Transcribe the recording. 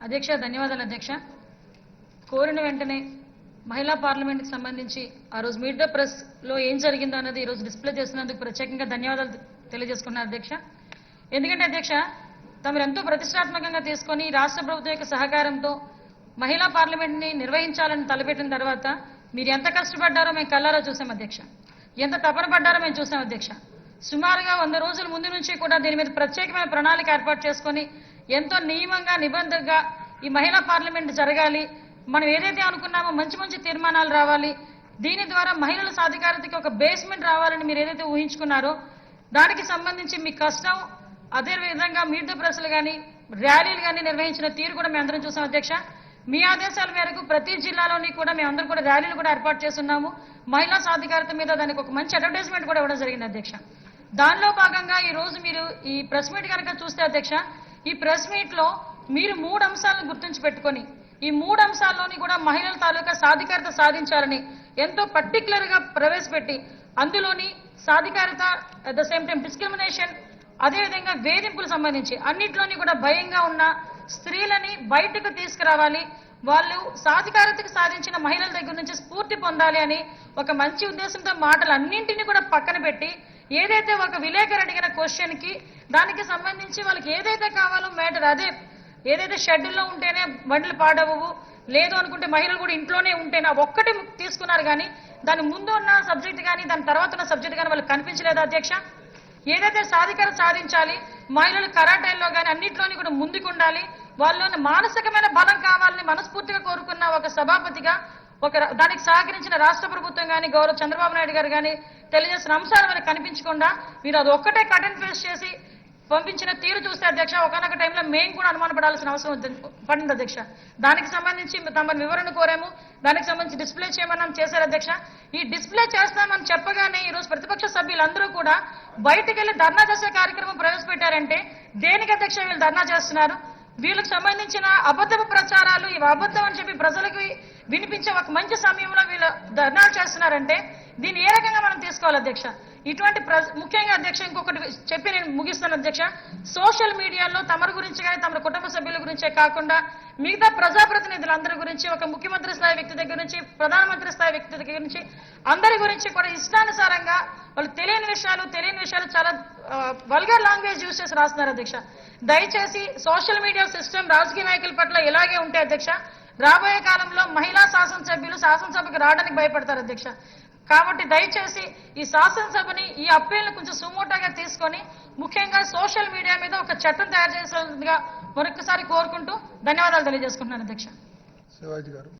అధ్యక్ష ధన్యవాదాలు అధ్యక్ష. కోరిన వెంటనే మహిళా పార్లమెంట్కి సంబంధించి ఆ రోజు మీట్ ద ప్రెస్ లో ఏం జరిగిందో అన్నది ఈ రోజు డిస్ప్లే చేసినందుకు ప్రత్యేకంగా ధన్యవాదాలు తెలియజేసుకున్నారు అధ్యక్ష. ఎందుకంటే అధ్యక్ష తమరు ఎంతో ప్రతిష్టాత్మకంగా తీసుకొని రాష్ట్ర ప్రభుత్వం యొక్క సహకారంతో మహిళా పార్లమెంట్ని నిర్వహించాలని తలపెట్టిన తర్వాత మీరు ఎంత కష్టపడ్డారో మేము కళ్ళారా చూసాం అధ్యక్ష. ఎంత తపన పడ్డారో మేము చూసాం అధ్యక్ష. సుమారుగా 100 రోజుల ముందు నుంచి కూడా దీని మీద ప్రత్యేకమైన ప్రణాళిక ఏర్పాటు చేసుకొని ఎంతో నియమంగా నిబంధనగా ఈ మహిళా పార్లమెంట్ జరగాలి, మనం ఏదైతే అనుకున్నామో మంచి మంచి తీర్మానాలు రావాలి, దీని ద్వారా మహిళల సాధికారతకి ఒక బేస్మెంట్ రావాలని మీరు ఏదైతే ఊహించుకున్నారో దానికి సంబంధించి మీ కష్టం, అదే విధంగా మీట్ ద ప్రెస్లు కానీ ర్యాలీలు కానీ నిర్వహించిన తీరు కూడా మేము అందరం చూసాం అధ్యక్ష. మీ ఆదేశాల మేరకు ప్రతి జిల్లాలోని కూడా మేమందరం కూడా ర్యాలీలు కూడా ఏర్పాటు చేస్తున్నాము. మహిళా సాధికారత మీద దానికి ఒక మంచి అడ్వర్టైజ్మెంట్ కూడా ఇవ్వడం జరిగింది అధ్యక్ష. దానిలో భాగంగా ఈ రోజు మీరు ఈ ప్రెస్ మీట్ కనుక చూస్తే అధ్యక్ష, ఈ ప్రెస్ మీట్ లో మీరు 3 అంశాలను గుర్తుంచి పెట్టుకొని ఈ 3 అంశాల్లోని కూడా మహిళల తాలూకా సాధికారత సాధించాలని ఎంతో పర్టికులర్ గా ప్రవేశపెట్టి అందులోని సాధికారత at the same time discrimination, అదేవిధంగా వేధింపులు సంబంధించి అన్నిట్లోని కూడా భయంగా ఉన్న స్త్రీలని బయటకు తీసుకురావాలి, వాళ్ళు సాధికారతకు సాధించిన మహిళల దగ్గర నుంచి స్ఫూర్తి పొందాలి అని ఒక మంచి ఉద్దేశంతో మాటలన్నింటినీ కూడా పక్కన పెట్టి ఏదైతే ఒక విలేకరు అడిగిన క్వశ్చన్ కి దానికి సంబంధించి వాళ్ళకి ఏదైతే కావాలో మ్యాటర్ అదే ఏదైతే షెడ్యూల్లో ఉంటేనే బండ్లు పాడవు, లేదు అనుకుంటే మహిళలు కూడా ఇంట్లోనే ఉంటేనే ఒక్కటి తీసుకున్నారు కానీ దాని ముందు ఉన్న సబ్జెక్ట్ కానీ దాని తర్వాత ఉన్న సబ్జెక్ట్ కానీ వాళ్ళకి కనిపించలేదు అధ్యక్ష. ఏదైతే సాధికారత సాధించాలి, మహిళలు కరాటేల్లో కానీ అన్నింటిలోని కూడా ముందుకుండాలి, వాళ్ళలోని మానసికమైన బలం కావాలని మనస్ఫూర్తిగా కోరుకున్న ఒక సభాపతిగా దానికి సహకరించిన రాష్ట్ర ప్రభుత్వం కానీ గౌరవ చంద్రబాబు నాయుడు గారు కానీ తెలియజేసిన అంశాలు మనకు కనిపించకుండా మీరు అది ఒక్కటే కట్ అండ్ పేస్ట్ చేసి పంపించిన తీరు చూస్తే అధ్యక్ష ఒకనొక టైంలో మేము కూడా అనుమానపడాల్సిన అవసరం పడింది అధ్యక్ష. దానికి సంబంధించి తమ వివరణ కోరాము, దానికి సంబంధించి డిస్ప్లే చేయమని చేశారు అధ్యక్ష. ఈ డిస్ప్లే చేస్తామని చెప్పగానే ఈ రోజు ప్రతిపక్ష సభ్యులందరూ కూడా బయటకు వెళ్లి ధర్నా చేసే కార్యక్రమం ప్రవేశపెట్టారంటే దేనికి అధ్యక్ష వీళ్ళు ధర్నా చేస్తున్నారు? వీళ్ళకి సంబంధించిన అబద్ధపు ప్రచారాలు ఇవి అబద్ధం అని చెప్పి ప్రజలకు వినిపించే ఒక మంచి సమయంలో వీళ్ళు ధర్నాలు చేస్తున్నారంటే దీన్ని ఏ రకంగా మనం తీసుకోవాలి అధ్యక్ష? ఇటువంటి ముఖ్యంగా అధ్యక్ష ఇంకొకటి చెప్పి నేను ముగిస్తాను అధ్యక్ష. సోషల్ మీడియాలో తమరి గురించి కానీ తమ కుటుంబ సభ్యుల గురించే కాకుండా మిగతా ప్రజాప్రతినిధులందరి గురించి ఒక ముఖ్యమంత్రి స్థాయి వ్యక్తి దగ్గర నుంచి ప్రధానమంత్రి స్థాయి వ్యక్తి దగ్గర నుంచి అందరి గురించి కూడా ఇష్టానుసారంగా వాళ్ళు తెలియని విషయాలు చాలా వల్గర్ లాంగ్వేజ్ యూజ్ చేసి రాస్తున్నారు అధ్యక్ష. దయచేసి సోషల్ మీడియా సిస్టమ్ రాజకీయ నాయకుల పట్ల ఇలాగే ఉంటే అధ్యక్ష రాబోయే కాలంలో మహిళా శాసనసభ్యులు శాసనసభకు రావడానికి భయపడతారు అధ్యక్ష. కాబట్టి దయచేసి ఈ శాసనసభని ఈ అప్పీల్ని కొంచెం సుమోటోగా తీసుకొని ముఖ్యంగా సోషల్ మీడియా మీద ఒక చట్టం తయారు చేసేందుగా మరొకసారి కోరుకుంటూ ధన్యవాదాలు తెలియజేసుకుంటున్నాను అధ్యక్ష.